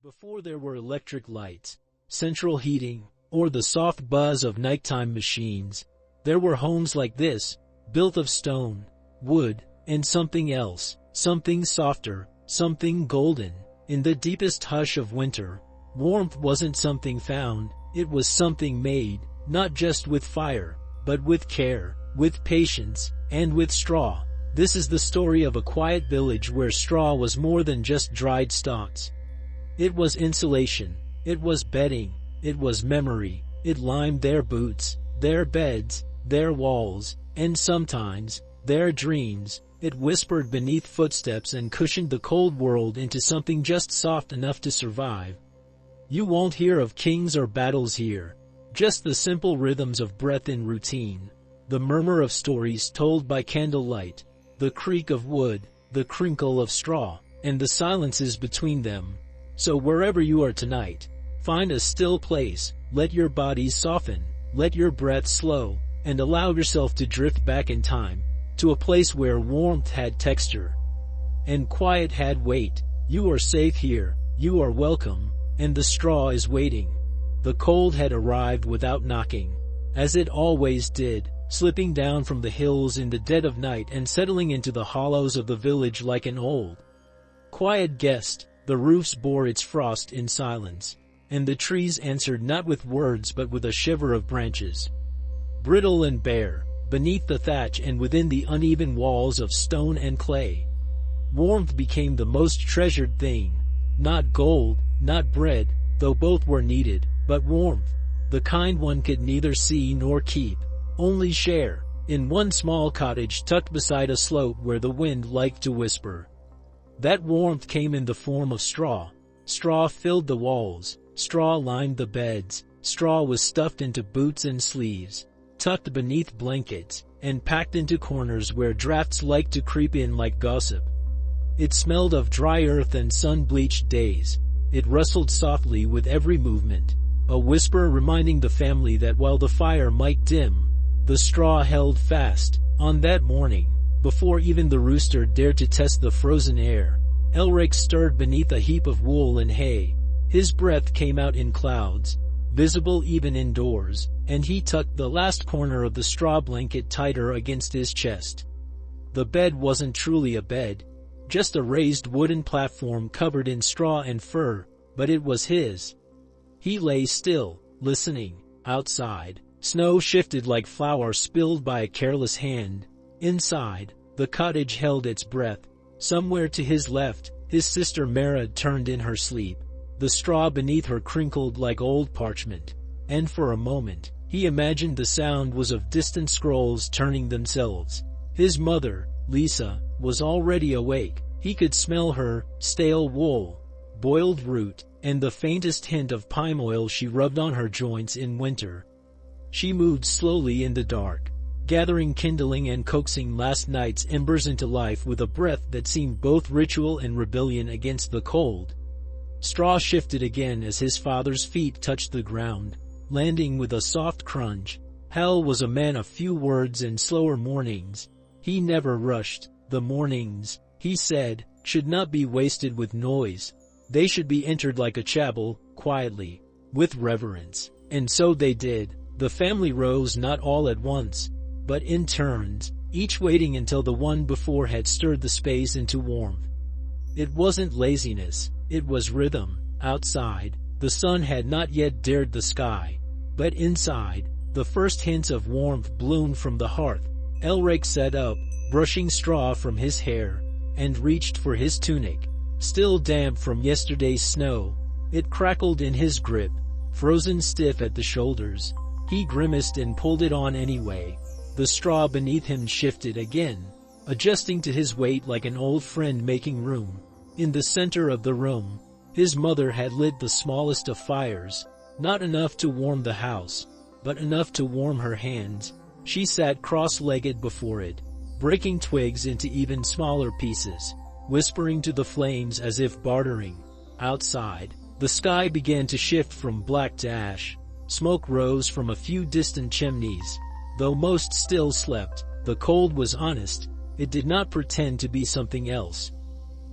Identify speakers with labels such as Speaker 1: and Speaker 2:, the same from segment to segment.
Speaker 1: Before there were electric lights, central heating, or the soft buzz of nighttime machines, there were homes like this, built of stone, wood, and something else, something softer, something golden. In the deepest hush of winter, warmth wasn't something found, it was something made, not just with fire, but with care, with patience, and with straw. This is the story of a quiet village where straw was more than just dried stalks. It was insulation, it was bedding, it was memory, it limed their boots, their beds, their walls, and sometimes, their dreams. It whispered beneath footsteps and cushioned the cold world into something just soft enough to survive. You won't hear of kings or battles here, just the simple rhythms of breath in routine, the murmur of stories told by candlelight, the creak of wood, the crinkle of straw, and the silences between them. So wherever you are tonight, find a still place, let your bodies soften, let your breath slow, and allow yourself to drift back in time, to a place where warmth had texture, and quiet had weight. You are safe here, you are welcome, and the straw is waiting. The cold had arrived without knocking, as it always did, slipping down from the hills in the dead of night and settling into the hollows of the village like an old, quiet guest. The roofs bore its frost in silence, and the trees answered not with words but with a shiver of branches. Brittle and bare, beneath the thatch and within the uneven walls of stone and clay, warmth became the most treasured thing. Not gold, not bread, though both were needed, but warmth, the kind one could neither see nor keep, only share, in one small cottage tucked beside a slope where the wind liked to whisper. That warmth came in the form of straw. Straw filled the walls, straw lined the beds, straw was stuffed into boots and sleeves, tucked beneath blankets, and packed into corners where drafts liked to creep in like gossip. It smelled of dry earth and sun-bleached days. It rustled softly with every movement, a whisper reminding the family that while the fire might dim, the straw held fast. On that morning, before even the rooster dared to test the frozen air, Elric stirred beneath a heap of wool and hay. His breath came out in clouds, visible even indoors, and he tucked the last corner of the straw blanket tighter against his chest. The bed wasn't truly a bed, just a raised wooden platform covered in straw and fur, but it was his. He lay still, listening. Outside, snow shifted like flour spilled by a careless hand. Inside, the cottage held its breath. Somewhere to his left, his sister Mara turned in her sleep. The straw beneath her crinkled like old parchment, and for a moment, he imagined the sound was of distant scrolls turning themselves. His mother, Lisa, was already awake. He could smell her, stale wool, boiled root, and the faintest hint of pine oil she rubbed on her joints in winter. She moved slowly in the dark, gathering kindling and coaxing last night's embers into life with a breath that seemed both ritual and rebellion against the cold. Straw shifted again as his father's feet touched the ground, landing with a soft crunch. Hal was a man of few words and slower mornings. He never rushed. The mornings, he said, should not be wasted with noise. They should be entered like a chapel, quietly, with reverence. And so they did. The family rose not all at once, but in turns, each waiting until the one before had stirred the space into warmth. It wasn't laziness, it was rhythm. Outside, the sun had not yet dared the sky, but inside, the first hints of warmth bloomed from the hearth. Elric sat up, brushing straw from his hair, and reached for his tunic, still damp from yesterday's snow. It crackled in his grip, frozen stiff at the shoulders. He grimaced and pulled it on anyway. The straw beneath him shifted again, adjusting to his weight like an old friend making room. In the center of the room, his mother had lit the smallest of fires, not enough to warm the house, but enough to warm her hands. She sat cross-legged before it, breaking twigs into even smaller pieces, whispering to the flames as if bartering. Outside, the sky began to shift from black to ash. Smoke rose from a few distant chimneys. Though most still slept, the cold was honest. It did not pretend to be something else.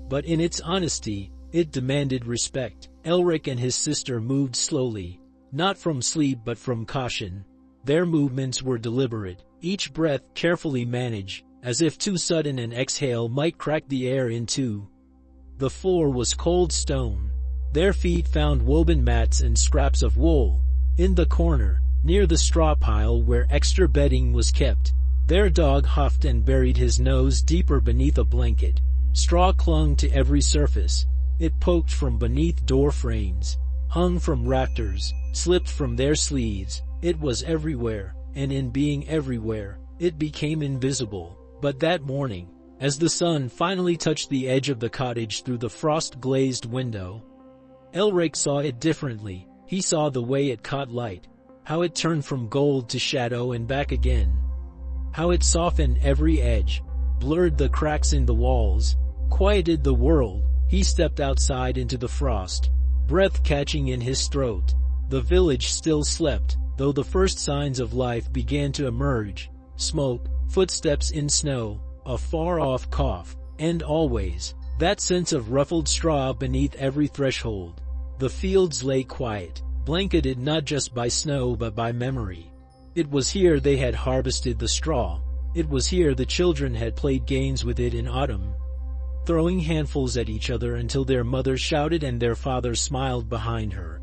Speaker 1: But in its honesty, it demanded respect. Elric and his sister moved slowly, not from sleep but from caution. Their movements were deliberate, each breath carefully managed, as if too sudden an exhale might crack the air in two. The floor was cold stone. Their feet found woven mats and scraps of wool. In the corner, near the straw pile where extra bedding was kept, their dog huffed and buried his nose deeper beneath a blanket. Straw clung to every surface. It poked from beneath door frames, hung from rafters, slipped from their sleeves. It was everywhere, and in being everywhere, it became invisible. But that morning, as the sun finally touched the edge of the cottage through the frost-glazed window, Elric saw it differently. He saw the way it caught light, how it turned from gold to shadow and back again, how it softened every edge, blurred the cracks in the walls, quieted the world. He stepped outside into the frost, breath catching in his throat. The village still slept, though the first signs of life began to emerge. Smoke, footsteps in snow, a far-off cough, and always, that sense of ruffled straw beneath every threshold. The fields lay quiet, blanketed not just by snow but by memory. It was here they had harvested the straw. It was here the children had played games with it in autumn, throwing handfuls at each other until their mother shouted and their father smiled behind her.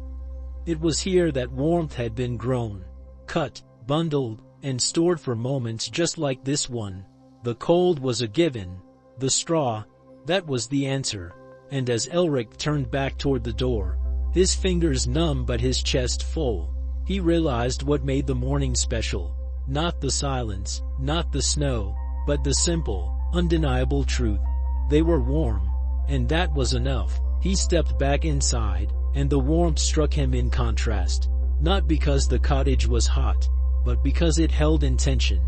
Speaker 1: It was here that warmth had been grown, cut, bundled, and stored for moments just like this one. The cold was a given. The straw, that was the answer. And as Elric turned back toward the door, his fingers numb but his chest full, he realized what made the morning special. Not the silence, not the snow, but the simple, undeniable truth. They were warm, and that was enough. He stepped back inside, and the warmth struck him in contrast. Not because the cottage was hot, but because it held intention.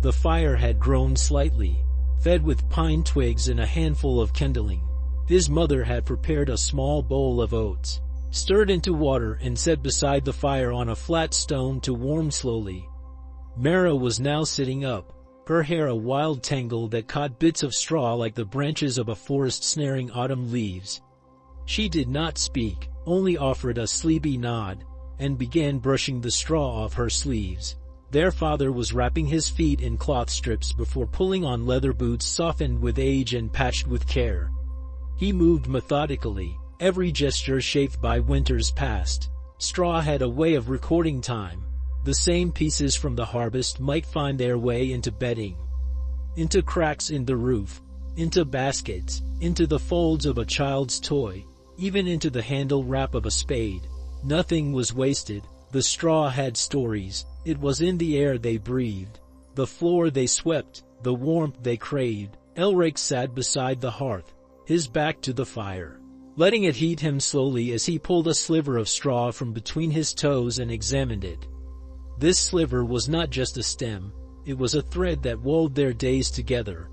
Speaker 1: The fire had grown slightly, fed with pine twigs and a handful of kindling. His mother had prepared a small bowl of oats, stirred into water and set beside the fire on a flat stone to warm slowly. Mara was now sitting up, her hair a wild tangle that caught bits of straw like the branches of a forest snaring autumn leaves. She did not speak, only offered a sleepy nod, and began brushing the straw off her sleeves. Their father was wrapping his feet in cloth strips before pulling on leather boots softened with age and patched with care. He moved methodically, every gesture shaped by winters past. Straw had a way of recording time. The same pieces from the harvest might find their way into bedding, into cracks in the roof, into baskets, into the folds of a child's toy, even into the handle wrap of a spade. Nothing was wasted. The straw had stories. It was in the air they breathed, the floor they swept, the warmth they craved. Elric sat beside the hearth, his back to the fire, letting it heat him slowly as he pulled a sliver of straw from between his toes and examined it. This sliver was not just a stem, it was a thread that wove their days together.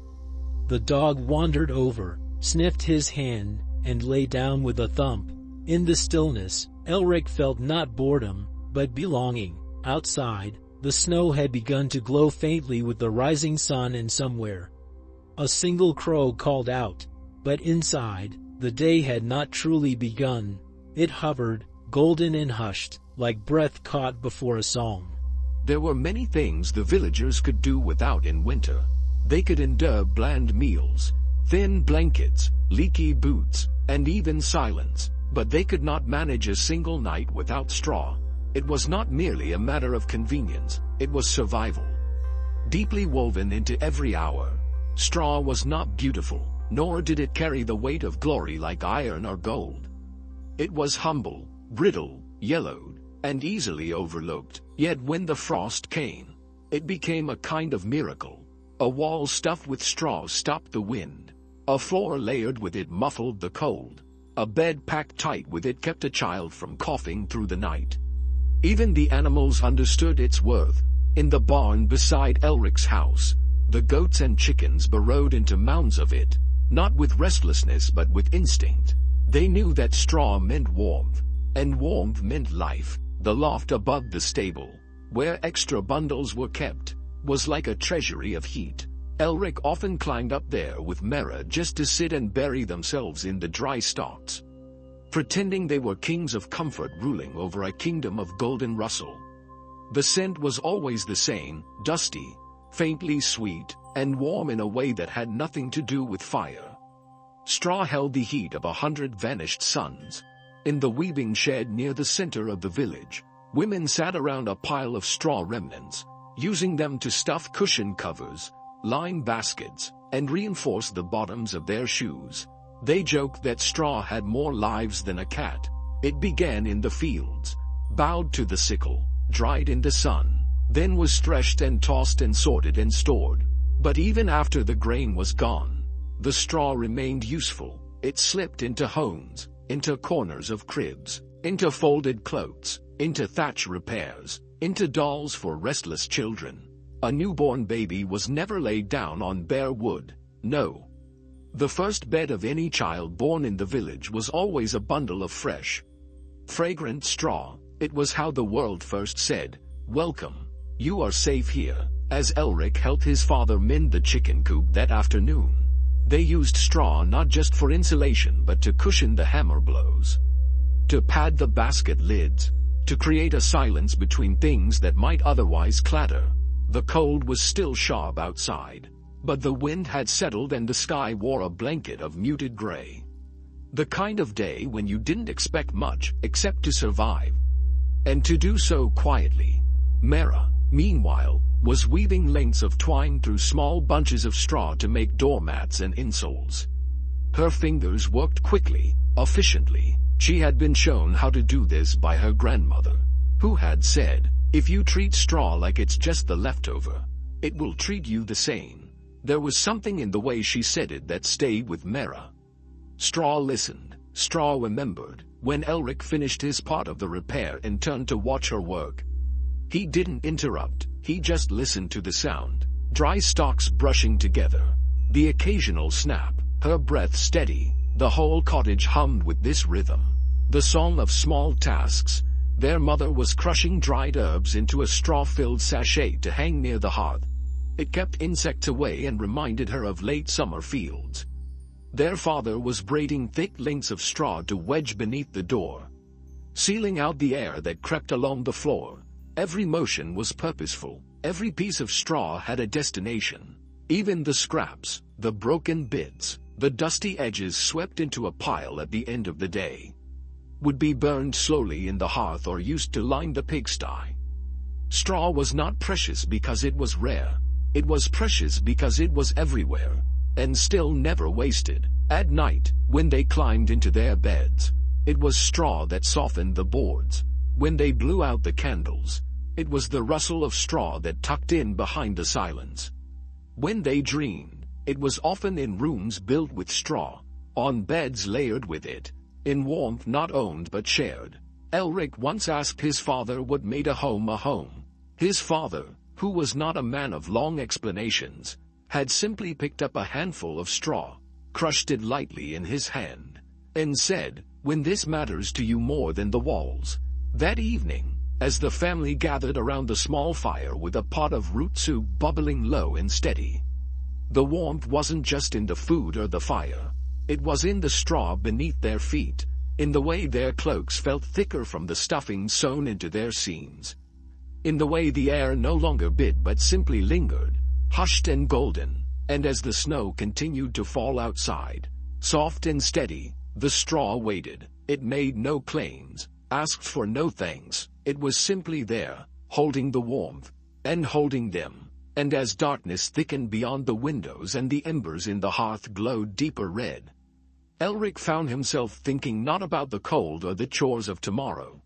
Speaker 1: The dog wandered over, sniffed his hand, and lay down with a thump. In the stillness, Elric felt not boredom, but belonging. Outside, the snow had begun to glow faintly with the rising sun, and somewhere a single crow called out. But inside, the day had not truly begun. It hovered, golden and hushed, like breath caught before a song.
Speaker 2: There were many things the villagers could do without in winter. They could endure bland meals, thin blankets, leaky boots, and even silence, but they could not manage a single night without straw. It was not merely a matter of convenience, it was survival. Deeply woven into every hour, straw was not beautiful, nor did it carry the weight of glory like iron or gold. It was humble, brittle, yellowed, and easily overlooked. Yet when the frost came, it became a kind of miracle. A wall stuffed with straw stopped the wind. A floor layered with it muffled the cold. A bed packed tight with it kept a child from coughing through the night. Even the animals understood its worth. In the barn beside Elric's house, the goats and chickens burrowed into mounds of it, not with restlessness but with instinct. They knew that straw meant warmth, and warmth meant life. The loft above the stable, where extra bundles were kept, was like a treasury of heat. Elric often climbed up there with Mara just to sit and bury themselves in the dry stalks. pretending they were kings of comfort ruling over a kingdom of golden rustle. The scent was always the same, dusty, faintly sweet, and warm in a way that had nothing to do with fire. Straw held the heat of 100 vanished suns. In the weaving shed near the center of the village, women sat around a pile of straw remnants, using them to stuff cushion covers, line baskets, and reinforce the bottoms of their shoes. They joked that straw had more lives than a cat. It began in the fields, bowed to the sickle, dried in the sun, then was threshed and tossed and sorted and stored. But even after the grain was gone, the straw remained useful. It slipped into homes, into corners of cribs, into folded cloaks, into thatch repairs, into dolls for restless children. A newborn baby was never laid down on bare wood, no. The first bed of any child born in the village was always a bundle of fresh, fragrant straw. It was how the world first said, "Welcome, you are safe here." As Elric helped his father mend the chicken coop that afternoon, they used straw not just for insulation but to cushion the hammer blows, to pad the basket lids, to create a silence between things that might otherwise clatter. The cold was still sharp outside, but the wind had settled and the sky wore a blanket of muted gray. The kind of day when you didn't expect much except to survive, and to do so quietly. Mara, meanwhile, was weaving lengths of twine through small bunches of straw to make doormats and insoles. Her fingers worked quickly, efficiently. She had been shown how to do this by her grandmother, who had said, "If you treat straw like it's just the leftover, it will treat you the same." There was something in the way she said it that stayed with Mara. Straw listened, Straw remembered, when Elric finished his part of the repair and turned to watch her work. He didn't interrupt, he just listened to the sound. Dry stalks brushing together, the occasional snap, her breath steady. The whole cottage hummed with this rhythm. The song of small tasks. Their mother was crushing dried herbs into a straw-filled sachet to hang near the hearth. It kept insects away and reminded her of late summer fields. Their father was braiding thick lengths of straw to wedge beneath the door, sealing out the air that crept along the floor. Every motion was purposeful. Every piece of straw had a destination. Even the scraps, the broken bits, the dusty edges swept into a pile at the end of the day, would be burned slowly in the hearth or used to line the pigsty. Straw was not precious because it was rare. It was precious because it was everywhere, and still never wasted. At night, when they climbed into their beds, it was straw that softened the boards. When they blew out the candles, it was the rustle of straw that tucked in behind the silence. When they dreamed, it was often in rooms built with straw, on beds layered with it, in warmth not owned but shared. Elric once asked his father what made a home a home. His father, who was not a man of long explanations, had simply picked up a handful of straw, crushed it lightly in his hand, and said, "When this matters to you more than the walls." That evening, as the family gathered around the small fire with a pot of root soup bubbling low and steady, the warmth wasn't just in the food or the fire. It was in the straw beneath their feet, in the way their cloaks felt thicker from the stuffing sewn into their seams, in the way the air no longer bit but simply lingered, hushed and golden. And as the snow continued to fall outside, soft and steady, the straw waited. It made no claims, asked for no thanks. It was simply there, holding the warmth, and holding them. And as darkness thickened beyond the windows and the embers in the hearth glowed deeper red, Elric found himself thinking not about the cold or the chores of tomorrow,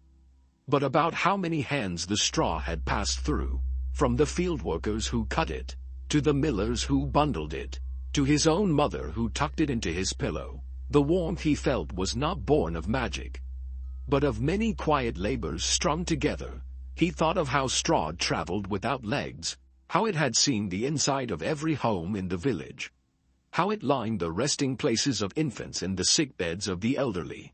Speaker 2: but about how many hands the straw had passed through, from the field workers who cut it, to the millers who bundled it, to his own mother who tucked it into his pillow. The warmth he felt was not born of magic, but of many quiet labors strung together. He thought of how straw traveled without legs, how it had seen the inside of every home in the village, how it lined the resting places of infants and the sickbeds of the elderly,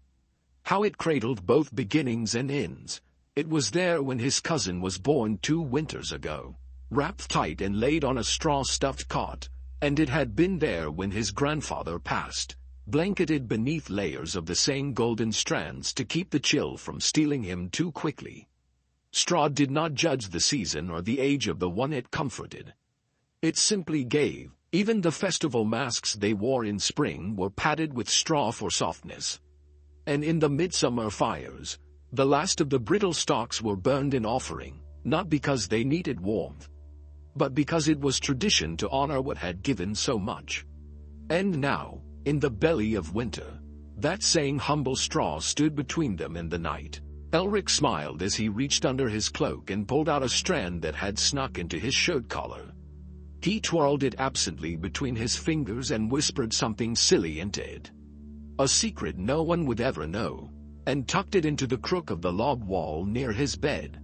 Speaker 2: how it cradled both beginnings and ends. It was there when his cousin was born 2 winters ago, wrapped tight and laid on a straw-stuffed cot, and it had been there when his grandfather passed, blanketed beneath layers of the same golden strands to keep the chill from stealing him too quickly. Straw did not judge the season or the age of the one it comforted. It simply gave. Even the festival masks they wore in spring were padded with straw for softness. And in the midsummer fires, the last of the brittle stalks were burned in offering, not because they needed warmth, but because it was tradition to honor what had given so much. And now, in the belly of winter, that same humble straw stood between them and the night. Elric smiled as he reached under his cloak and pulled out a strand that had snuck into his shirt collar. He twirled it absently between his fingers and whispered something silly into it. A secret no one would ever know, and tucked it into the crook of the log wall near his bed.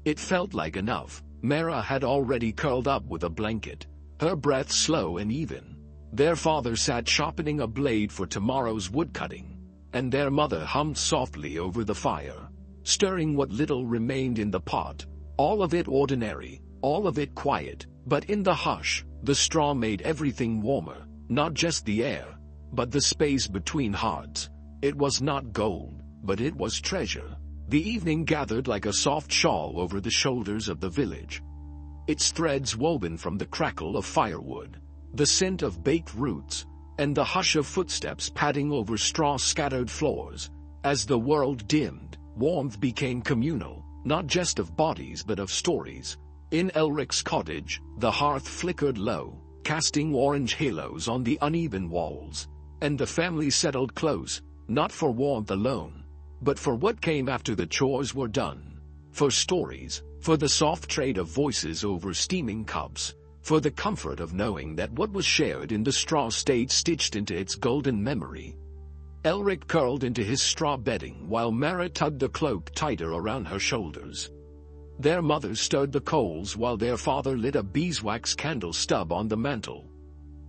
Speaker 2: It felt like enough. Mara had already curled up with a blanket, her breath slow and even. Their father sat sharpening a blade for tomorrow's woodcutting, and their mother hummed softly over the fire, stirring what little remained in the pot, all of it ordinary, all of it quiet, but in the hush, the straw made everything warmer, not just the air, but the space between hearts. It was not gold, but it was treasure. The evening gathered like a soft shawl over the shoulders of the village, its threads woven from the crackle of firewood, the scent of baked roots, and the hush of footsteps padding over straw-scattered floors. As the world dimmed, warmth became communal, not just of bodies but of stories. In Elric's cottage, the hearth flickered low, casting orange halos on the uneven walls, and the family settled close, not for warmth alone, but for what came after the chores were done. For stories, for the soft trade of voices over steaming cups, for the comfort of knowing that what was shared in the straw stayed stitched into its golden memory. Elric curled into his straw bedding while Mara tugged the cloak tighter around her shoulders. Their mother stirred the coals while their father lit a beeswax candle stub on the mantel.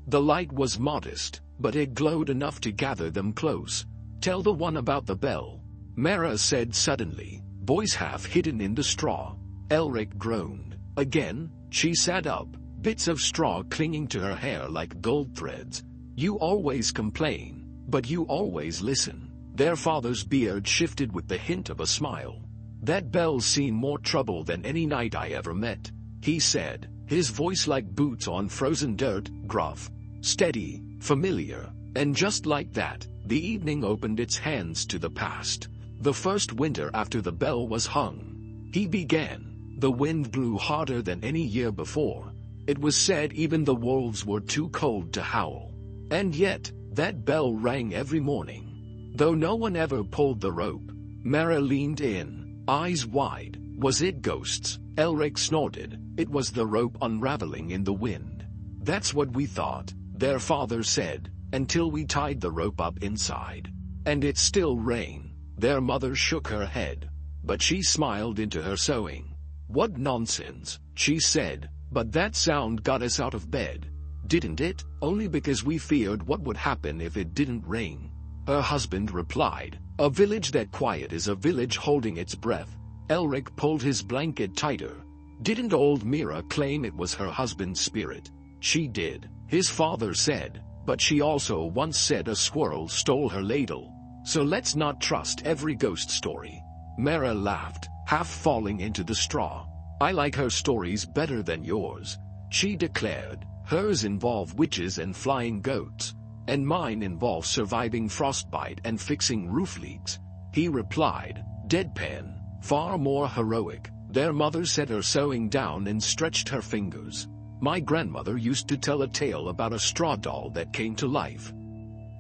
Speaker 2: The light was modest, but it glowed enough to gather them close. "Tell the one about the bell," Mara said suddenly, voice half hidden in the straw. Elric groaned. Again, she sat up, bits of straw clinging to her hair like gold threads. "You always complain, but you always listen." Their father's beard shifted with the hint of a smile. "That bell's seen more trouble than any knight I ever met," he said, his voice like boots on frozen dirt, gruff, steady, familiar. And just like that, the evening opened its hands to the past. The first winter after the bell was hung. He began. The wind blew harder than any year before. It was said even the wolves were too cold to howl. And yet, that bell rang every morning. Though no one ever pulled the rope. Mara leaned in, eyes wide. Was it ghosts? Elric snorted. It was the rope unraveling in the wind. "That's what we thought," their father said, "until we tied the rope up inside. And it still rang." Their mother shook her head, but she smiled into her sewing. "What nonsense," she said, "but that sound got us out of bed, didn't it? Only because we feared what would happen if it didn't rain." Her husband replied, "A village that quiet is a village holding its breath." Elric pulled his blanket tighter. "Didn't old Mira claim it was her husband's spirit?" "She did," his father said, "but she also once said a squirrel stole her ladle. So let's not trust every ghost story." Mara laughed, half falling into the straw. "I like her stories better than yours," she declared. "Hers involve witches and flying goats, and mine involve surviving frostbite and fixing roof leaks." He replied, deadpan, far more heroic. Their mother set her sewing down and stretched her fingers. "My grandmother used to tell a tale about a straw doll that came to life.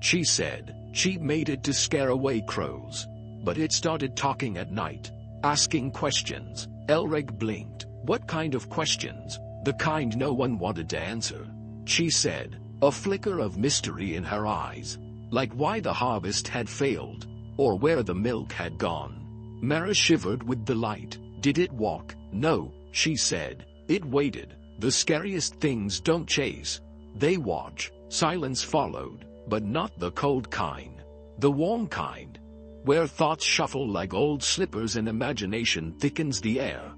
Speaker 2: She said she made it to scare away crows, but it started talking at night, asking questions." Elric blinked. "What kind of questions?" "The kind no one wanted to answer," she said, a flicker of mystery in her eyes. "Like why the harvest had failed, or where the milk had gone." Mara shivered with delight. "Did it walk?" "No," she said. "It waited. The scariest things don't chase. They watch." Silence followed, but not the cold kind. The warm kind, where thoughts shuffle like old slippers and imagination thickens the air.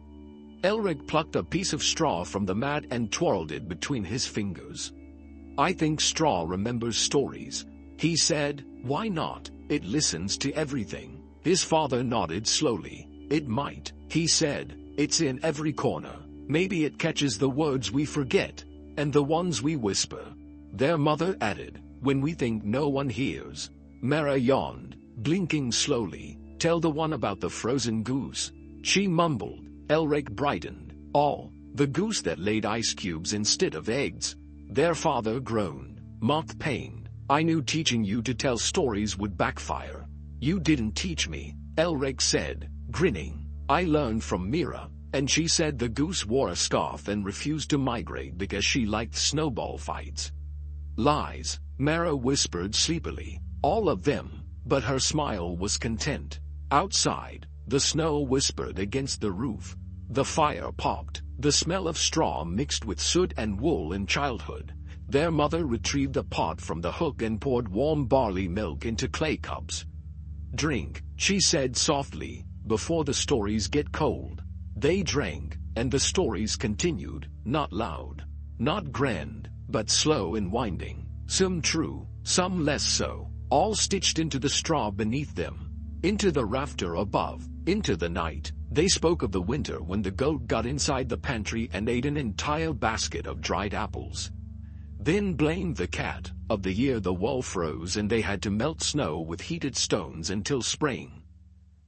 Speaker 2: Elric plucked a piece of straw from the mat and twirled it between his fingers. "I think straw remembers stories," He said, "Why not? It listens to everything." His father nodded slowly. "It might," he said. "It's in every corner. Maybe it catches the words we forget, and the ones we whisper." Their mother added, "When we think no one hears." Mara yawned, blinking slowly. "Tell the one about the frozen goose," she mumbled. Elric brightened. "Oh, the goose that laid ice cubes instead of eggs." Their father groaned, mock pained. "I knew teaching you to tell stories would backfire." "You didn't teach me," Elric said, grinning. "I learned from Mira, and she said the goose wore a scarf and refused to migrate because she liked snowball fights." "Lies," Mara whispered sleepily. "All of them," but her smile was content. Outside, the snow whispered against the roof. The fire popped, the smell of straw mixed with soot and wool in childhood. Their mother retrieved a pot from the hook and poured warm barley milk into clay cups. "Drink," she said softly, "before the stories get cold." They drank, and the stories continued, not loud, not grand, but slow and winding, some true, some less so, all stitched into the straw beneath them, into the rafter above, into the night. They spoke of the winter when the goat got inside the pantry and ate an entire basket of dried apples. Then blamed the cat, of the year the wall froze and they had to melt snow with heated stones until spring.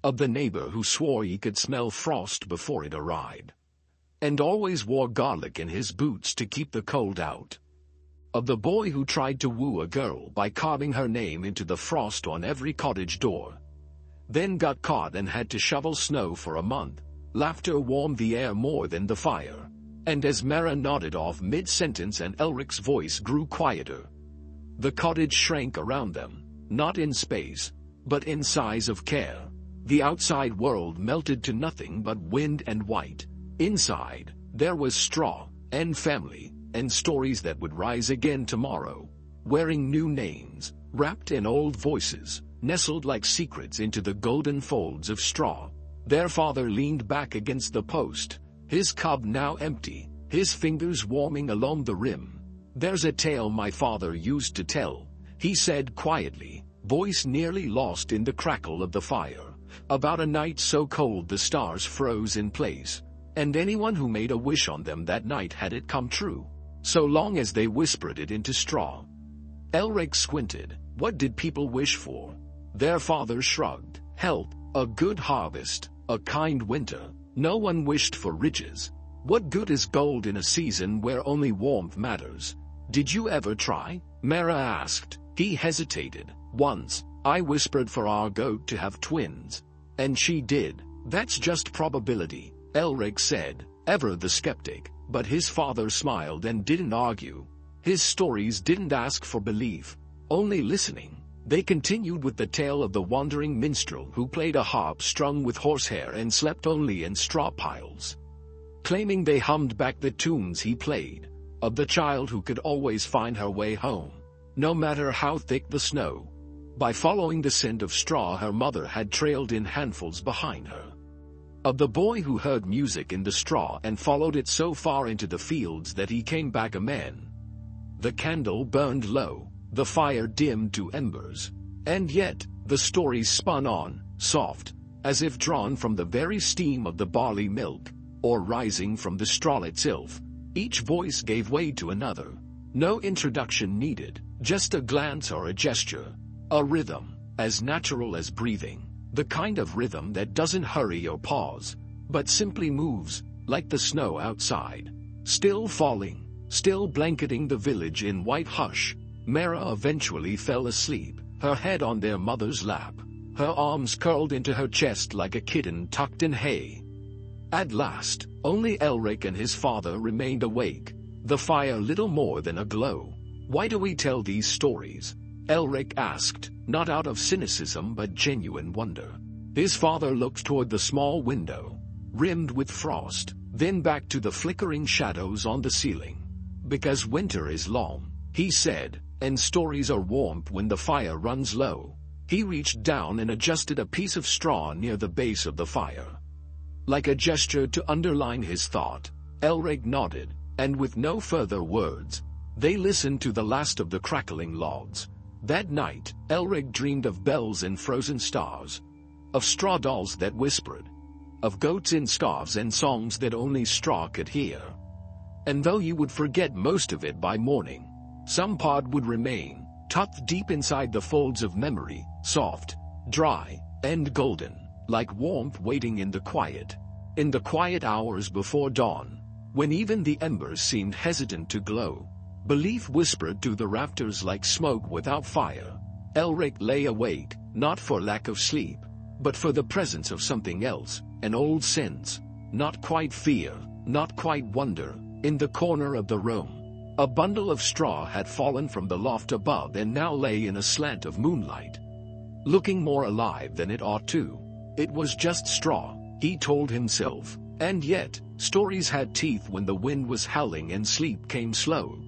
Speaker 2: Of the neighbor who swore he could smell frost before it arrived, and always wore garlic in his boots to keep the cold out. Of the boy who tried to woo a girl by carving her name into the frost on every cottage door, then got caught and had to shovel snow for a month. Laughter warmed the air more than the fire. And as Mara nodded off mid-sentence and Elric's voice grew quieter, the cottage shrank around them, not in space, but in size of care. The outside world melted to nothing but wind and white. Inside, there was straw, and family, and stories that would rise again tomorrow, wearing new names, wrapped in old voices, nestled like secrets into the golden folds of straw. Their father leaned back against the post, his cup now empty, his fingers warming along the rim. "There's a tale my father used to tell," he said quietly, voice nearly lost in the crackle of the fire, "about a night so cold the stars froze in place, and anyone who made a wish on them that night had it come true, so long as they whispered it into straw." Elric squinted. What did people wish for? Their father shrugged. Health, a good harvest, a kind winter. No one wished for riches. What good is gold in a season where only warmth matters? "Did you ever try?" Mara asked. He hesitated. "Once, I whispered for our goat to have twins. And she did." "That's just probability," Elric said, ever the skeptic, but his father smiled and didn't argue. His stories didn't ask for belief, only listening. They continued with the tale of the wandering minstrel who played a harp strung with horsehair and slept only in straw piles, claiming they hummed back the tunes he played. Of the child who could always find her way home, no matter how thick the snow, by following the scent of straw her mother had trailed in handfuls behind her. Of the boy who heard music in the straw and followed it so far into the fields that he came back a man. The candle burned low, the fire dimmed to embers, and yet the stories spun on, soft, as if drawn from the very steam of the barley milk, or rising from the straw itself. Each voice gave way to another. No introduction needed, just a glance or a gesture, a rhythm, as natural as breathing, the kind of rhythm that doesn't hurry or pause, but simply moves, like the snow outside, still falling, still blanketing the village in white hush. Mara eventually fell asleep, her head on their mother's lap, her arms curled into her chest like a kitten tucked in hay. At last, only Elric and his father remained awake, the fire little more than a glow. "Why do we tell these stories?" Elric asked, not out of cynicism but genuine wonder. His father looked toward the small window, rimmed with frost, then back to the flickering shadows on the ceiling. "Because winter is long," he said, "and stories are warmth when the fire runs low." He reached down and adjusted a piece of straw near the base of the fire. Like a gesture to underline his thought, Elric nodded, and with no further words, they listened to the last of the crackling logs. That night, Elric dreamed of bells and frozen stars, of straw dolls that whispered, of goats in scarves and songs that only straw could hear. And though you would forget most of it by morning, some part would remain, tucked deep inside the folds of memory, soft, dry, and golden, like warmth waiting in the quiet hours before dawn, when even the embers seemed hesitant to glow. Belief whispered through the rafters like smoke without fire. Elric lay awake, not for lack of sleep, but for the presence of something else, an old sense, not quite fear, not quite wonder. In the corner of the room, a bundle of straw had fallen from the loft above and now lay in a slant of moonlight, looking more alive than it ought to. It was just straw, he told himself, and yet, stories had teeth when the wind was howling and sleep came slow.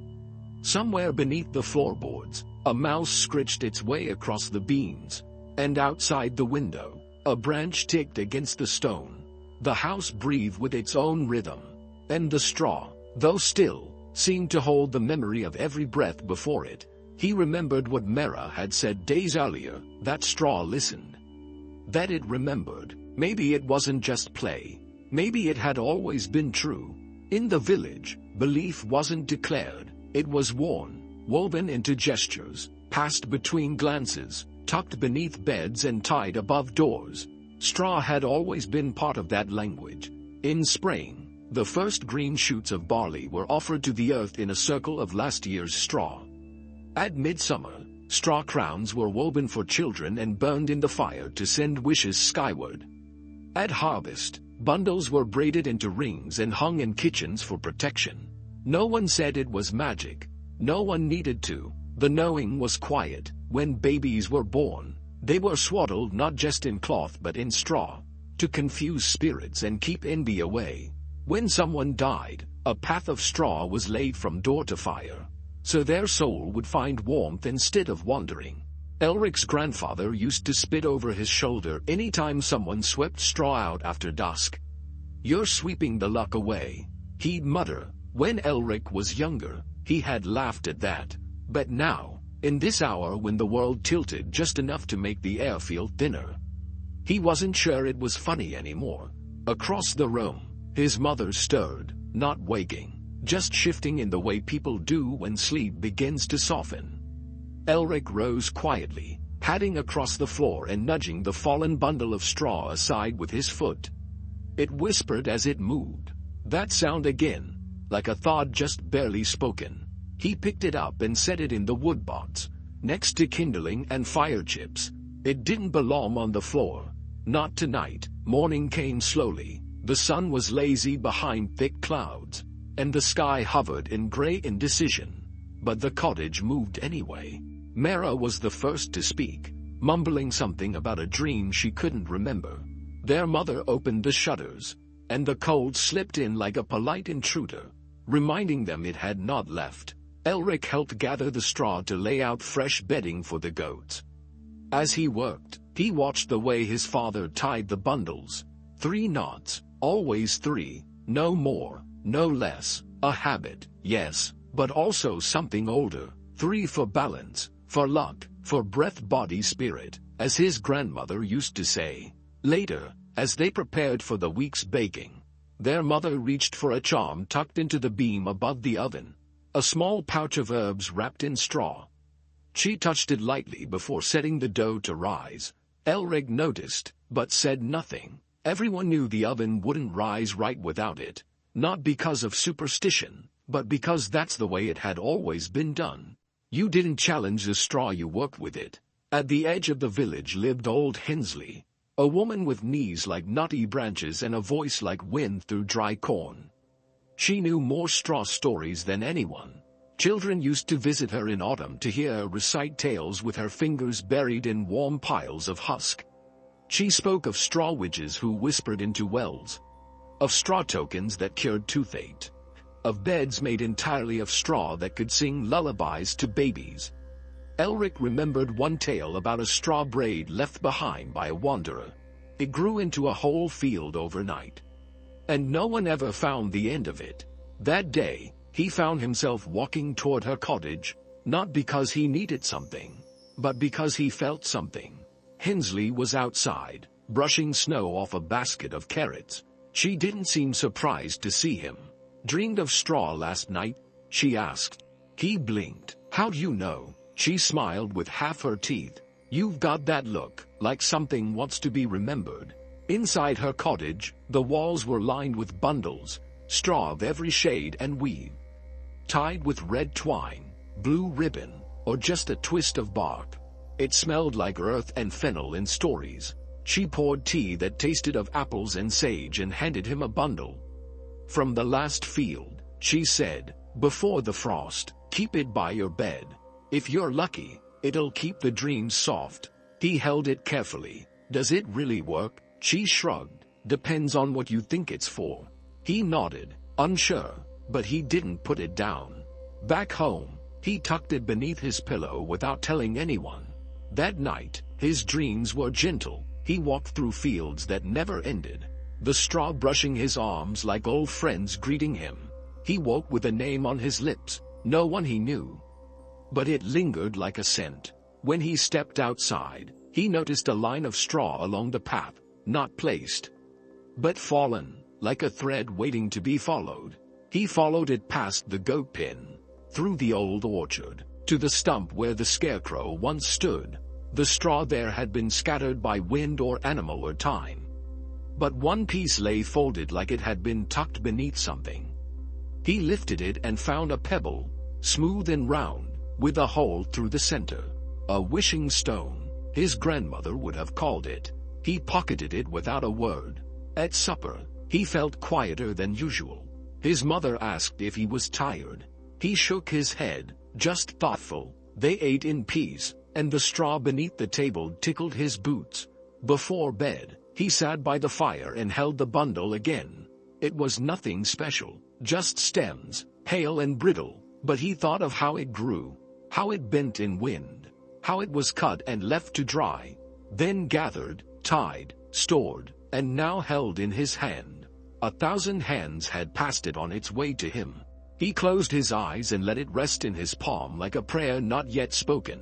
Speaker 2: Somewhere beneath the floorboards, a mouse scritched its way across the beams, and outside the window, a branch ticked against the stone. The house breathed with its own rhythm, and the straw, though still, seemed to hold the memory of every breath before it. He remembered what Mera had said days earlier, that straw listened. That it remembered. Maybe it wasn't just play. Maybe it had always been true. In the village, belief wasn't declared. It was worn, woven into gestures, passed between glances, tucked beneath beds and tied above doors. Straw had always been part of that language. In spring, the first green shoots of barley were offered to the earth in a circle of last year's straw. At midsummer, straw crowns were woven for children and burned in the fire to send wishes skyward. At harvest, bundles were braided into rings and hung in kitchens for protection. No one said it was magic. No one needed to. The knowing was quiet. When babies were born, they were swaddled not just in cloth but in straw, to confuse spirits and keep envy away. When someone died, a path of straw was laid from door to fire, so their soul would find warmth instead of wandering. Elric's grandfather used to spit over his shoulder any time someone swept straw out after dusk. "You're sweeping the luck away," he'd mutter. When Elric was younger, he had laughed at that. But now, in this hour when the world tilted just enough to make the air feel thinner, he wasn't sure it was funny anymore. Across the room, his mother stirred, not waking, just shifting in the way people do when sleep begins to soften. Elric rose quietly, padding across the floor and nudging the fallen bundle of straw aside with his foot. It whispered as it moved. That sound again, like a thought just barely spoken. He picked it up and set it in the wood box, next to kindling and fire chips. It didn't belong on the floor. Not tonight. Morning came slowly. The sun was lazy behind thick clouds, and the sky hovered in gray indecision. But the cottage moved anyway. Mera was the first to speak, mumbling something about a dream she couldn't remember. Their mother opened the shutters, and the cold slipped in like a polite intruder, reminding them it had not left. Elric helped gather the straw to lay out fresh bedding for the goats. As he worked, he watched the way his father tied the bundles. 3 knots, always 3, no more, no less. A habit, yes, but also something older. 3 for balance, for luck, for breath, body, spirit, as his grandmother used to say. Later, as they prepared for the week's baking, their mother reached for a charm tucked into the beam above the oven. A small pouch of herbs wrapped in straw. She touched it lightly before setting the dough to rise. Elric noticed, but said nothing. Everyone knew the oven wouldn't rise right without it. Not because of superstition, but because that's the way it had always been done. You didn't challenge the straw, you worked with it. At the edge of the village lived old Hensley, a woman with knees like nutty branches and a voice like wind through dry corn. She knew more straw stories than anyone. Children used to visit her in autumn to hear her recite tales with her fingers buried in warm piles of husk. She spoke of straw witches who whispered into wells, of straw tokens that cured toothache, of beds made entirely of straw that could sing lullabies to babies. Elric remembered one tale about a straw braid left behind by a wanderer. It grew into a whole field overnight, and no one ever found the end of it. That day, he found himself walking toward her cottage, not because he needed something, but because he felt something. Hensley was outside, brushing snow off a basket of carrots. She didn't seem surprised to see him. "Dreamed of straw last night?" she asked. He blinked. "How'd you know?" She smiled with half her teeth. "You've got that look, like something wants to be remembered." Inside her cottage, the walls were lined with bundles, straw of every shade and weave, tied with red twine, blue ribbon, or just a twist of bark. It smelled like earth and fennel in stories. She poured tea that tasted of apples and sage and handed him a bundle. "From the last field," she said, "before the frost. Keep it by your bed. If you're lucky, it'll keep the dreams soft." He held it carefully. "Does it really work?" She shrugged. "Depends on what you think it's for." He nodded, unsure, but he didn't put it down. Back home, he tucked it beneath his pillow without telling anyone. That night, his dreams were gentle. He walked through fields that never ended, the straw brushing his arms like old friends greeting him. He woke with a name on his lips, no one he knew, but it lingered like a scent. When he stepped outside, he noticed a line of straw along the path, not placed, but fallen, like a thread waiting to be followed. He followed it past the goat pen, through the old orchard, to the stump where the scarecrow once stood. The straw there had been scattered by wind or animal or time, but one piece lay folded like it had been tucked beneath something. He lifted it and found a pebble, smooth and round, with a hole through the center. A wishing stone, his grandmother would have called it. He pocketed it without a word. At supper, he felt quieter than usual. His mother asked if he was tired. He shook his head, just thoughtful. They ate in peace, and the straw beneath the table tickled his boots. Before bed, he sat by the fire and held the bundle again. It was nothing special, just stems, pale and brittle, but he thought of how it grew, how it bent in wind, how it was cut and left to dry, then gathered, tied, stored, and now held in his hand. 1,000 hands had passed it on its way to him. He closed his eyes and let it rest in his palm like a prayer not yet spoken.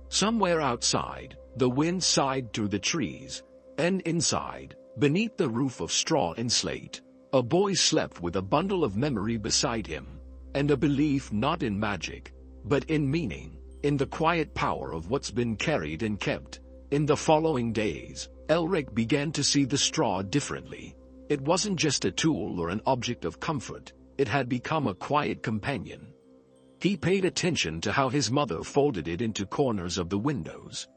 Speaker 2: Somewhere outside, the wind sighed through the trees, and inside, beneath the roof of straw and slate, a boy slept with a bundle of memory beside him, and a belief not in magic, but in meaning, in the quiet power of what's been carried and kept. In the following days, Elric began to see the straw differently. It wasn't just a tool or an object of comfort, it had become a quiet companion. He paid attention to how his mother folded it into corners of the windows,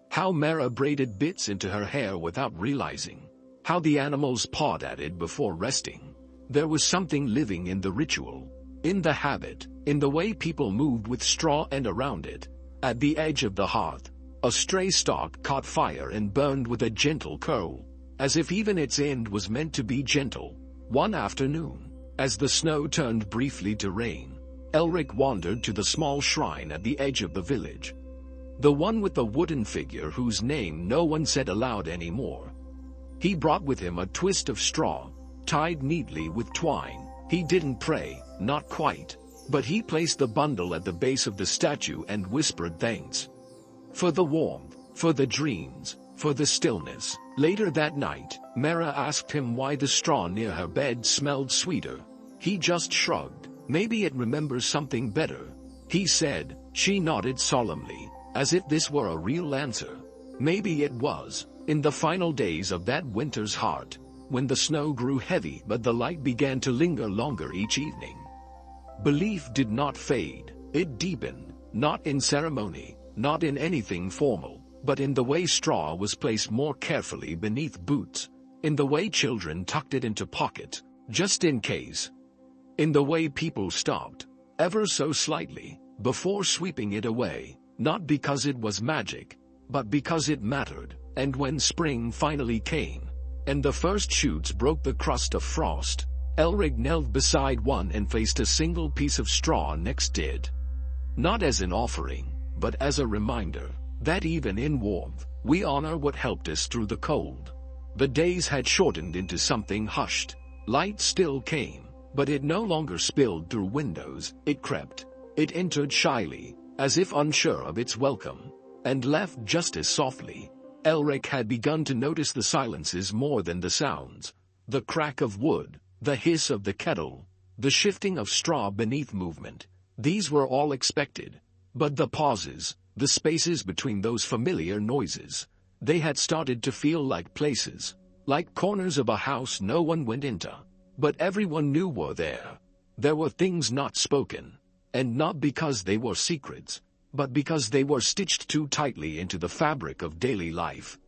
Speaker 2: how Mara braided bits into her hair without realizing, how the animals pawed at it before resting. There was something living in the ritual, in the habit, in the way people moved with straw and around it. At the edge of the hearth, a stray stalk caught fire and burned with a gentle curl, as if even its end was meant to be gentle. One afternoon, as the snow turned briefly to rain, Elric wandered to the small shrine at the edge of the village, the one with the wooden figure whose name no one said aloud anymore. He brought with him a twist of straw, tied neatly with twine. He didn't pray, not quite, but he placed the bundle at the base of the statue and whispered thanks. For the warmth, for the dreams, for the stillness. Later that night, Mara asked him why the straw near her bed smelled sweeter. He just shrugged. Maybe it remembers something better, he said. She nodded solemnly, as if this were a real answer. Maybe it was. In the final days of that winter's heart, when the snow grew heavy but the light began to linger longer each evening, belief did not fade, it deepened, not in ceremony, not in anything formal, but in the way straw was placed more carefully beneath boots, in the way children tucked it into pockets, just in case, in the way people stopped, ever so slightly, before sweeping it away, not because it was magic, but because it mattered. And when spring finally came, and the first shoots broke the crust of frost, Elric knelt beside one and placed a single piece of straw next to it. Not as an offering, but as a reminder that even in warmth, we honor what helped us through the cold. The days had shortened into something hushed. Light still came, but it no longer spilled through windows. It crept. It entered shyly, as if unsure of its welcome. and left just as softly. Elric had begun to notice the silences more than the sounds. The crack of wood, the hiss of the kettle, the shifting of straw beneath movement. These were all expected. But the pauses, the spaces between those familiar noises, they had started to feel like places, like corners of a house no one went into, but everyone knew were there. There were things not spoken, and not because they were secrets, but because they were stitched too tightly into the fabric of daily life.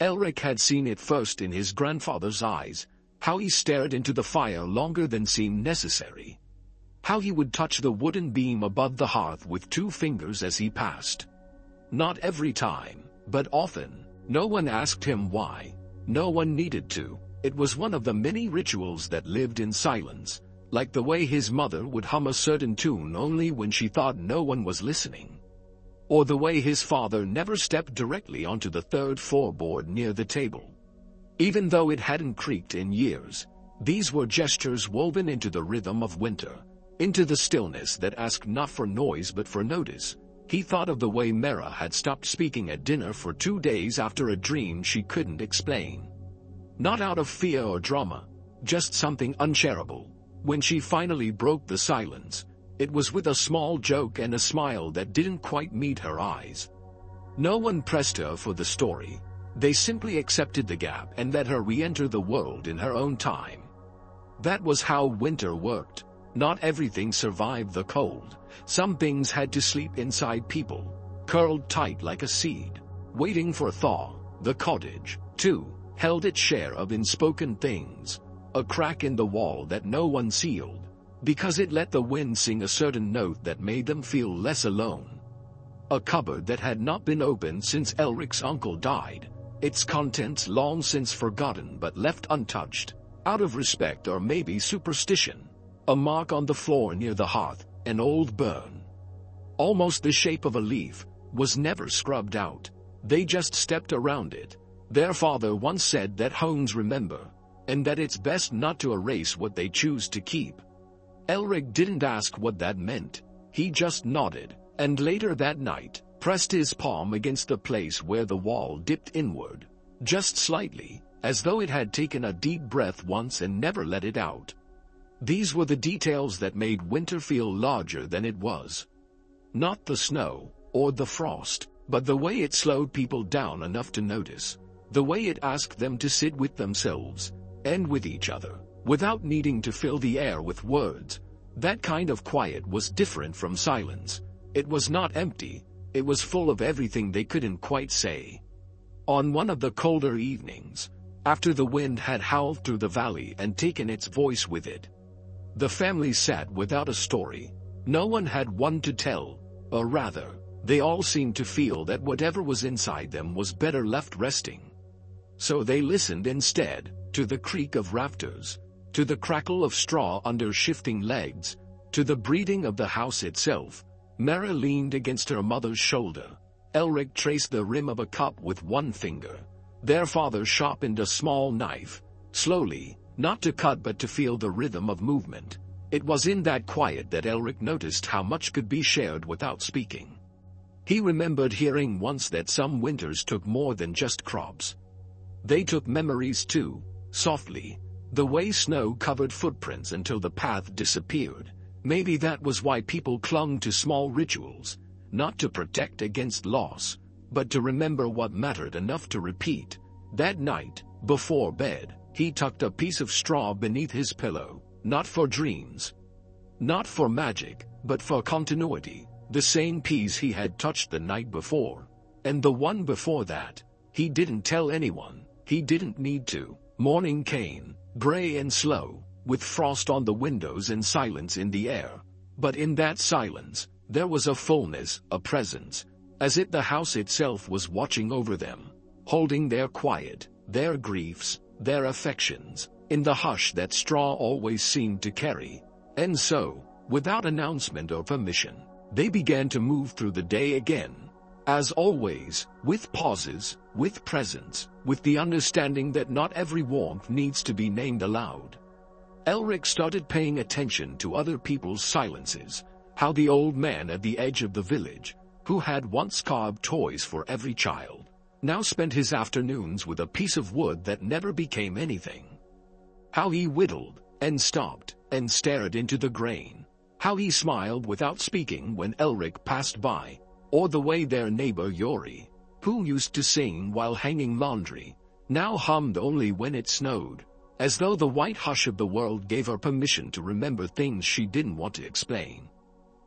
Speaker 2: Elric had seen it first in his grandfather's eyes, how he stared into the fire longer than seemed necessary. How he would touch the wooden beam above the hearth with 2 fingers as he passed. Not every time, but often. No one asked him why. No one needed to. It was one of the many rituals that lived in silence, like the way his mother would hum a certain tune only when she thought no one was listening. Or the way his father never stepped directly onto the 3rd floorboard near the table. Even though it hadn't creaked in years, these were gestures woven into the rhythm of winter, into the stillness that asked not for noise but for notice. He thought of the way Mera had stopped speaking at dinner for 2 days after a dream she couldn't explain. Not out of fear or drama, just something unshareable. When she finally broke the silence, it was with a small joke and a smile that didn't quite meet her eyes. No one pressed her for the story. They simply accepted the gap and let her re-enter the world in her own time. That was how winter worked. Not everything survived the cold. Some things had to sleep inside people, curled tight like a seed, waiting for thaw. The cottage, too, held its share of unspoken things. A crack in the wall that no one sealed, because it let the wind sing a certain note that made them feel less alone. A cupboard that had not been opened since Elric's uncle died, its contents long since forgotten but left untouched, out of respect or maybe superstition. A mark on the floor near the hearth, an old burn, almost the shape of a leaf, was never scrubbed out. They just stepped around it. Their father once said that homes remember, and that it's best not to erase what they choose to keep. Elric didn't ask what that meant. He just nodded, and later that night, pressed his palm against the place where the wall dipped inward, just slightly, as though it had taken a deep breath once and never let it out. These were the details that made winter feel larger than it was. Not the snow, or the frost, but the way it slowed people down enough to notice. The way it asked them to sit with themselves, and with each other, without needing to fill the air with words. That kind of quiet was different from silence. It was not empty, it was full of everything they couldn't quite say. On one of the colder evenings, after the wind had howled through the valley and taken its voice with it, the family sat without a story. No one had one to tell, or rather, they all seemed to feel that whatever was inside them was better left resting. So they listened instead, to the creak of rafters, to the crackle of straw under shifting legs, to the breathing of the house itself. Mera leaned against her mother's shoulder. Elric traced the rim of a cup with one finger. Their father sharpened a small knife, slowly, not to cut but to feel the rhythm of movement. It was in that quiet that Elric noticed how much could be shared without speaking. He remembered hearing once that some winters took more than just crops. They took memories too, softly, the way snow covered footprints until the path disappeared. Maybe that was why people clung to small rituals, not to protect against loss, but to remember what mattered enough to repeat. That night, before bed, he tucked a piece of straw beneath his pillow, not for dreams, not for magic, but for continuity. The same piece he had touched the night before, and the one before that. He didn't tell anyone, he didn't need to. Morning came, gray and slow, with frost on the windows and silence in the air. But in that silence, there was a fullness, a presence, as if the house itself was watching over them, holding their quiet, their griefs, their affections, in the hush that straw always seemed to carry. And so, without announcement or permission, they began to move through the day again. As always, with pauses, with presence, with the understanding that not every warmth needs to be named aloud. Elric started paying attention to other people's silences, how the old man at the edge of the village, who had once carved toys for every child, now spent his afternoons with a piece of wood that never became anything. How he whittled, and stopped, and stared into the grain. How he smiled without speaking when Elric passed by, or the way their neighbor Yori, who used to sing while hanging laundry, now hummed only when it snowed, as though the white hush of the world gave her permission to remember things she didn't want to explain.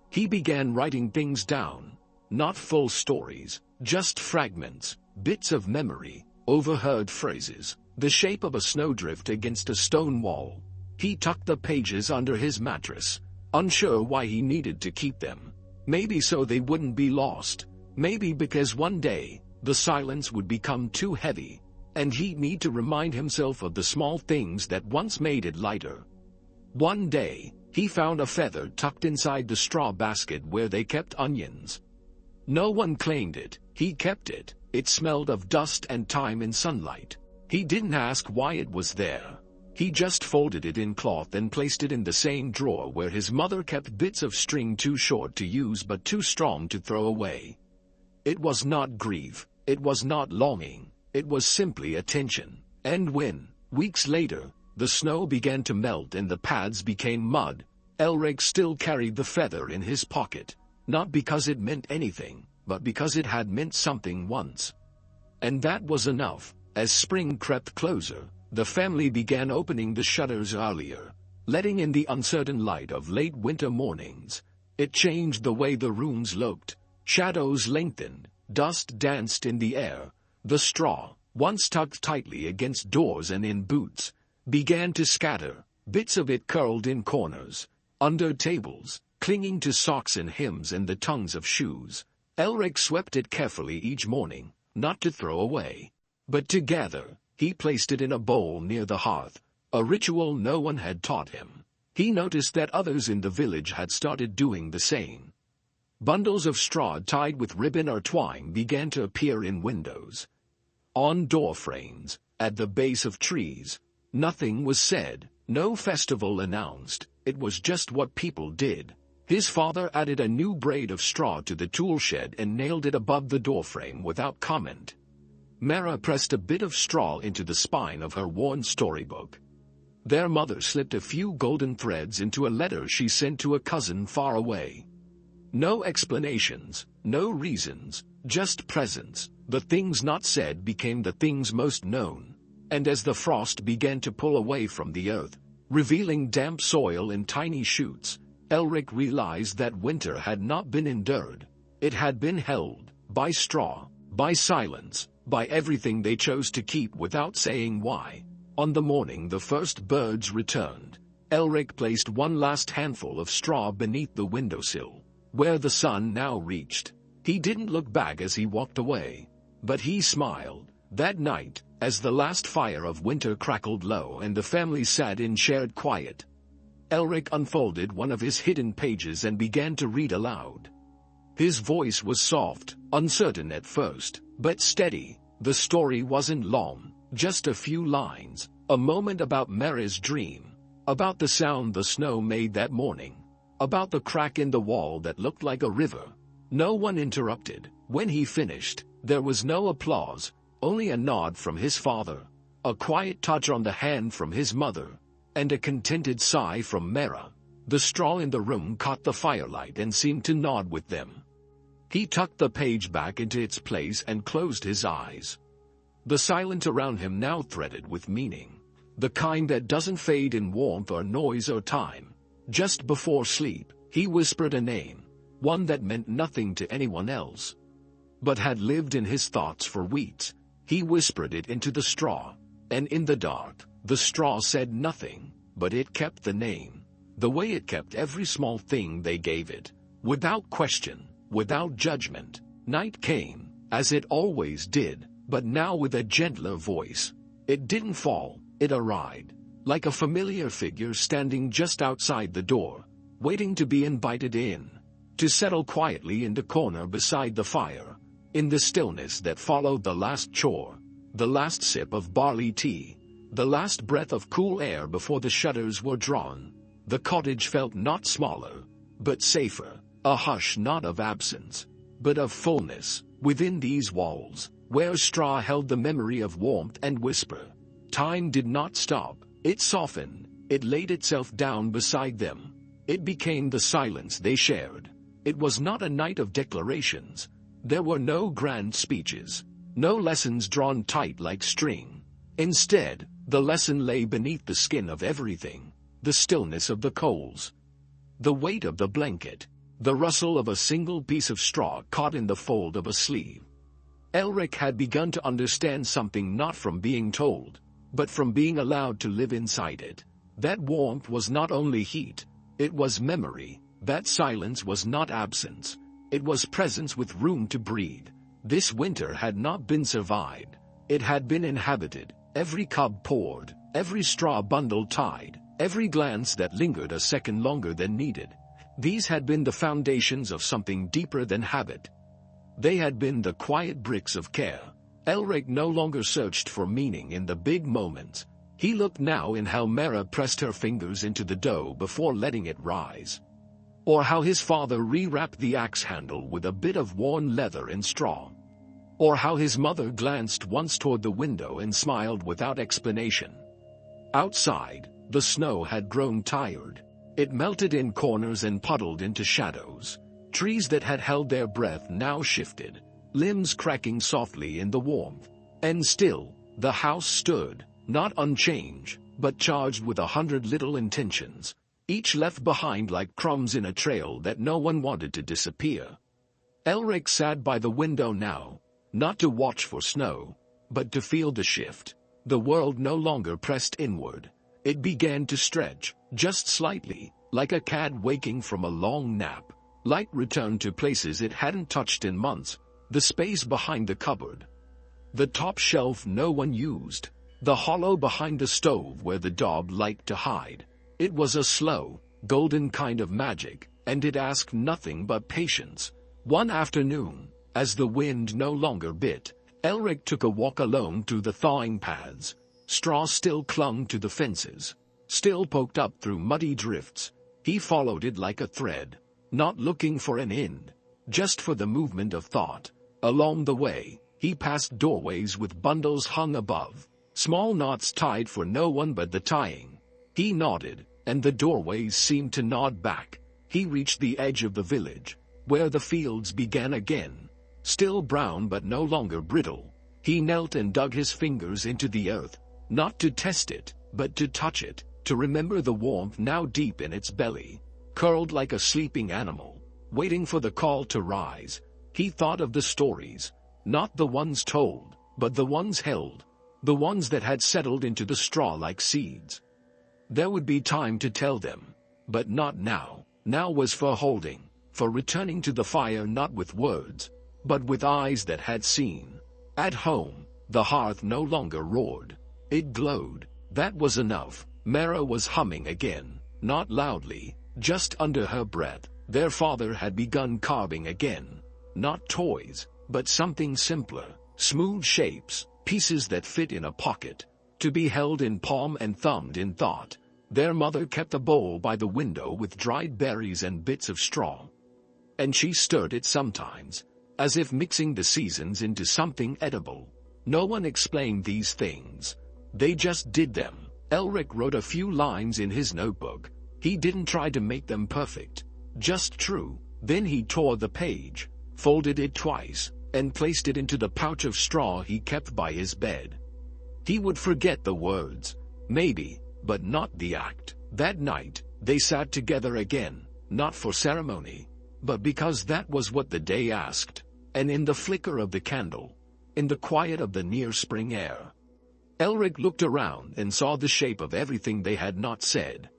Speaker 2: He began writing things down, not full stories, just fragments, bits of memory, overheard phrases, the shape of a snowdrift against a stone wall. He tucked the pages under his mattress, unsure why he needed to keep them. Maybe so they wouldn't be lost, maybe because one day, the silence would become too heavy, and he'd need to remind himself of the small things that once made it lighter. One day, he found a feather tucked inside the straw basket where they kept onions. No one claimed it, he kept it. It smelled of dust and time in sunlight. He didn't ask why it was there. He just folded it in cloth and placed it in the same drawer where his mother kept bits of string too short to use but too strong to throw away. It was not grief, it was not longing, it was simply attention. And when, weeks later, the snow began to melt and the paths became mud, Elric still carried the feather in his pocket, not because it meant anything, but because it had meant something once. And that was enough. As spring crept closer, the family began opening the shutters earlier, letting in the uncertain light of late winter mornings. It changed the way the rooms looked. Shadows lengthened, dust danced in the air. The straw, once tucked tightly against doors and in boots, began to scatter, bits of it curled in corners, under tables, clinging to socks and hems and the tongues of shoes. Elric swept it carefully each morning, not to throw away, but to gather. He placed it in a bowl near the hearth, a ritual no one had taught him. He noticed that others in the village had started doing the same. Bundles of straw tied with ribbon or twine began to appear in windows, on door frames, at the base of trees. Nothing was said, no festival announced, it was just what people did. His father added a new braid of straw to the tool shed and nailed it above the doorframe without comment. Mara pressed a bit of straw into the spine of her worn storybook. Their mother slipped a few golden threads into a letter she sent to a cousin far away. No explanations, no reasons, just presence. The things not said became the things most known. And as the frost began to pull away from the earth, revealing damp soil and tiny shoots, Elric realized that winter had not been endured. It had been held, by straw, by silence, by everything they chose to keep without saying why. On the morning the first birds returned, Elric placed one last handful of straw beneath the windowsill, where the sun now reached. He didn't look back as he walked away, but he smiled. That night, as the last fire of winter crackled low and the family sat in shared quiet, Elric unfolded one of his hidden pages and began to read aloud. His voice was soft, uncertain at first, but steady. The story wasn't long, just a few lines, a moment about Mary's dream, about the sound the snow made that morning, about the crack in the wall that looked like a river. No one interrupted. When he finished, there was no applause, only a nod from his father, a quiet touch on the hand from his mother, and a contented sigh from Mara. The straw in the room caught the firelight and seemed to nod with them. He tucked the page back into its place and closed his eyes. The silence around him now threaded with meaning, the kind that doesn't fade in warmth or noise or time. Just before sleep, he whispered a name, one that meant nothing to anyone else, but had lived in his thoughts for weeks. He whispered it into the straw, and in the dark, the straw said nothing, but it kept the name, the way it kept every small thing they gave it, without question, without judgment. Night came, as it always did, but now with a gentler voice. It didn't fall, it arrived, like a familiar figure standing just outside the door, waiting to be invited in, to settle quietly in the corner beside the fire. In the stillness that followed the last chore, the last sip of barley tea, the last breath of cool air before the shutters were drawn, the cottage felt not smaller, but safer, a hush not of absence, but of fullness, within these walls, where straw held the memory of warmth and whisper. Time did not stop, it softened, it laid itself down beside them. It became the silence they shared. It was not a night of declarations. There were no grand speeches, no lessons drawn tight like string. Instead, the lesson lay beneath the skin of everything, the stillness of the coals, the weight of the blanket, the rustle of a single piece of straw caught in the fold of a sleeve. Elric had begun to understand something not from being told, but from being allowed to live inside it. That warmth was not only heat, it was memory. That silence was not absence, it was presence with room to breathe. This winter had not been survived, it had been inhabited, every cub poured, every straw bundle tied, every glance that lingered a second longer than needed. These had been the foundations of something deeper than habit. They had been the quiet bricks of care. Elric no longer searched for meaning in the big moments. He looked now in how Mara pressed her fingers into the dough before letting it rise, or how his father rewrapped the axe handle with a bit of worn leather and straw, or how his mother glanced once toward the window and smiled without explanation. Outside, the snow had grown tired. It melted in corners and puddled into shadows. Trees that had held their breath now shifted, limbs cracking softly in the warmth. And still, the house stood, not unchanged, but charged with 100 little intentions, each left behind like crumbs in a trail that no one wanted to disappear. Elric sat by the window now, not to watch for snow, but to feel the shift. The world no longer pressed inward. It began to stretch, just slightly, like a cat waking from a long nap. Light returned to places it hadn't touched in months, the space behind the cupboard, the top shelf no one used, the hollow behind the stove where the dog liked to hide. It was a slow, golden kind of magic, and it asked nothing but patience. One afternoon, as the wind no longer bit, Elric took a walk alone through the thawing paths. Straw still clung to the fences, still poked up through muddy drifts. He followed it like a thread, not looking for an end, just for the movement of thought. Along the way, he passed doorways with bundles hung above, small knots tied for no one but the tying. He nodded, and the doorways seemed to nod back. He reached the edge of the village, where the fields began again, still brown but no longer brittle. He knelt and dug his fingers into the earth, not to test it, but to touch it, to remember the warmth now deep in its belly, curled like a sleeping animal, waiting for the call to rise. He thought of the stories, not the ones told, but the ones held, the ones that had settled into the straw like seeds. There would be time to tell them, but not now. Now was for holding, for returning to the fire not with words, but with eyes that had seen. At home, the hearth no longer roared. It glowed. That was enough. Mara was humming again, not loudly, just under her breath. Their father had begun carving again. Not toys, but something simpler, smooth shapes, pieces that fit in a pocket, to be held in palm and thumbed in thought. Their mother kept a bowl by the window with dried berries and bits of straw, and she stirred it sometimes, as if mixing the seasons into something edible. No one explained these things. They just did them. Elric wrote a few lines in his notebook. He didn't try to make them perfect, just true. Then he tore the page, folded it twice, and placed it into the pouch of straw he kept by his bed. He would forget the words, maybe, but not the act. That night, they sat together again, not for ceremony, but because that was what the day asked. And in the flicker of the candle, in the quiet of the near spring air, Elric looked around and saw the shape of everything they had not said.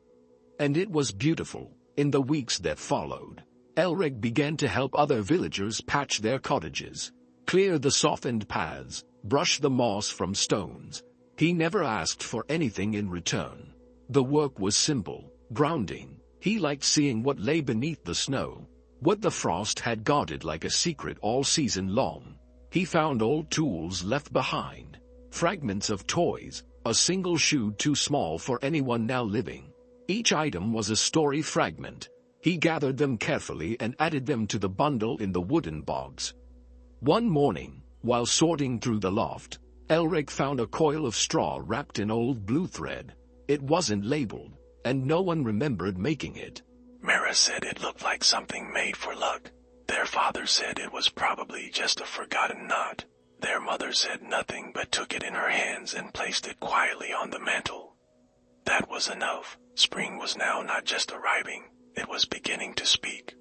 Speaker 2: And it was beautiful. In the weeks that followed, Elric began to help other villagers patch their cottages, clear the softened paths, brush the moss from stones. He never asked for anything in return. The work was simple, grounding. He liked seeing what lay beneath the snow, what the frost had guarded like a secret all season long. He found old tools left behind, fragments of toys, a single shoe too small for anyone now living. Each item was a story fragment, He gathered them carefully and added them to the bundle in the wooden box. One morning, while sorting through the loft, Elric found a coil of straw wrapped in old blue thread. It wasn't labeled, and no one remembered making it.
Speaker 3: Mara said it looked like something made for luck. Their father said it was probably just a forgotten knot. Their mother said nothing but took it in her hands and placed it quietly on the mantel. That was enough. Spring was now not just arriving, it was beginning to speak.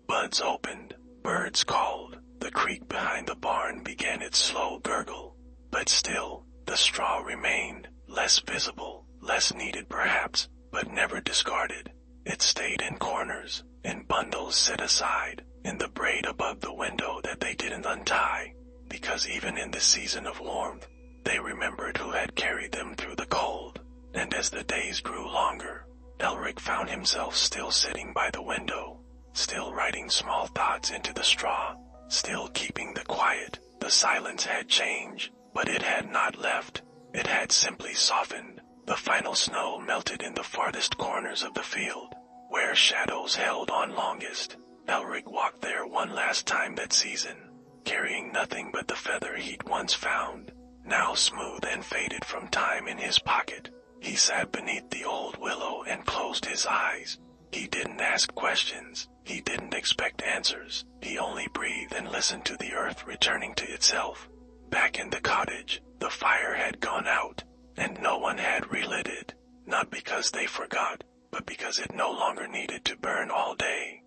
Speaker 3: Buds opened, birds called, the creek behind the barn began its slow gurgle. But still, the straw remained, less visible, less needed perhaps, but never discarded. It stayed in corners, in bundles set aside, in the braid above the window that they didn't untie, because even in the season of warmth, they remembered who had carried them through the cold. And as the days grew longer, Elric found himself still sitting by the window, still writing small thoughts into the straw, still keeping the quiet. The silence had changed, but it had not left. It had simply softened. The final snow melted in the farthest corners of the field, where shadows held on longest. Elric walked there one last time that season, carrying nothing but the feather he'd once found, now smooth and faded from time in his pocket. He sat beneath the old willow and closed his eyes. He didn't ask questions. He didn't expect answers. He only breathed and listened to the earth returning to itself. Back in the cottage, the fire had gone out, and no one had relit it, not because they forgot, but because it no longer needed to burn all day.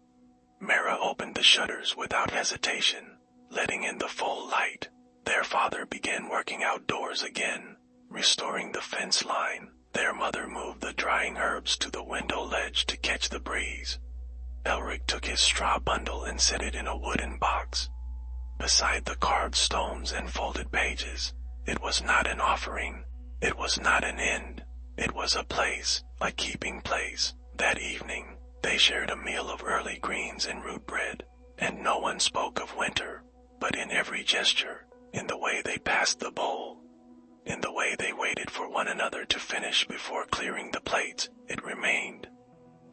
Speaker 3: Mara opened the shutters without hesitation, letting in the full light. Their father began working outdoors again, restoring the fence line. Their mother moved the drying herbs to the window ledge to catch the breeze. Elric took his straw bundle and set it in a wooden box. Beside the carved stones and folded pages, it was not an offering. It was not an end. It was a place, a keeping place. That evening, they shared a meal of early greens and root bread, and no one spoke of winter, but in every gesture, in the way they passed the bowl, in the way they waited for one another to finish before clearing the plates, it remained.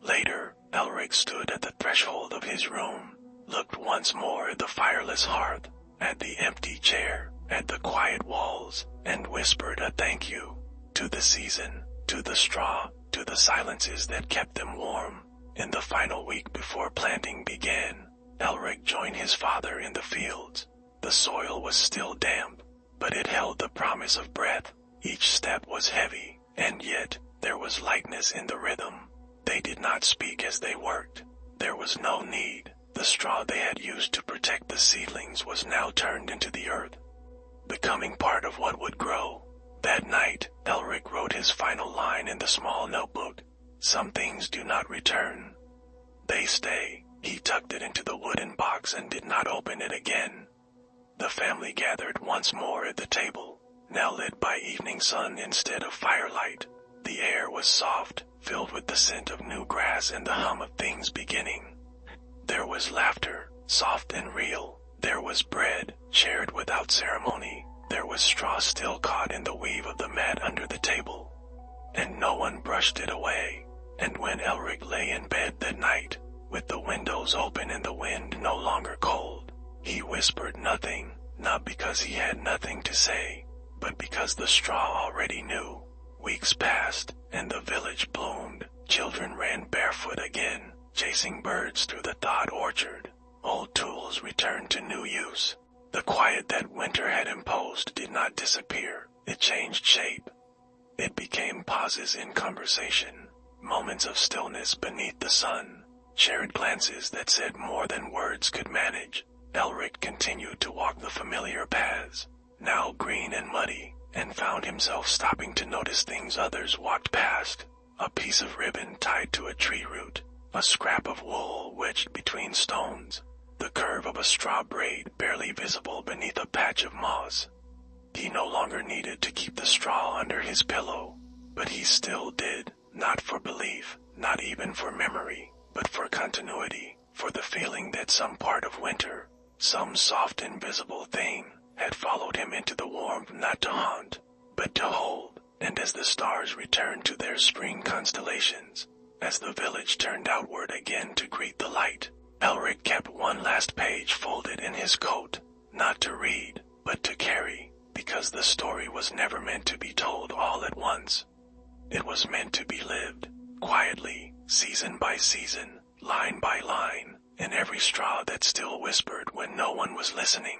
Speaker 3: Later, Elric stood at the threshold of his room, looked once more at the fireless hearth, at the empty chair, at the quiet walls, and whispered a thank you to the season, to the straw, to the silences that kept them warm. In the final week before planting began, Elric joined his father in the fields. The soil was still damp, but it held the promise of breath. Each step was heavy, and yet there was lightness in the rhythm. They did not speak as they worked. There was no need. The straw they had used to protect the seedlings was now turned into the earth, becoming part of what would grow. That night, Elric wrote his final line in the small notebook. Some things do not return. They stay. He tucked it into the wooden box and did not open it again. The family gathered once more at the table, now lit by evening sun instead of firelight. The air was soft, filled with the scent of new grass and the hum of things beginning. There was laughter, soft and real. There was bread, shared without ceremony. There was straw still caught in the weave of the mat under the table, and no one brushed it away. And when Elric lay in bed that night, with the windows open and the wind no longer cold, he whispered nothing, not because he had nothing to say, but because the straw already knew. Weeks passed, and the village bloomed. Children ran barefoot again, chasing birds through the thawed orchard. Old tools returned to new use. The quiet that winter had imposed did not disappear. It changed shape. It became pauses in conversation, moments of stillness beneath the sun, shared glances that said more than words could manage. Elric continued to walk the familiar paths, now green and muddy, and found himself stopping to notice things others walked past. A piece of ribbon tied to a tree root, a scrap of wool wedged between stones, the curve of a straw braid barely visible beneath a patch of moss. He no longer needed to keep the straw under his pillow, but he still did, not for belief, not even for memory, but for continuity, for the feeling that some part of winter, some soft invisible thing, had followed him into the warmth not to haunt, but to hold. And as the stars returned to their spring constellations, as the village turned outward forward again to greet the light. Elric kept one last page folded in his coat, not to read, but to carry, because the story was never meant to be told all at once. It was meant to be lived, quietly, season by season, line by line, in every straw that still whispered when no one was listening.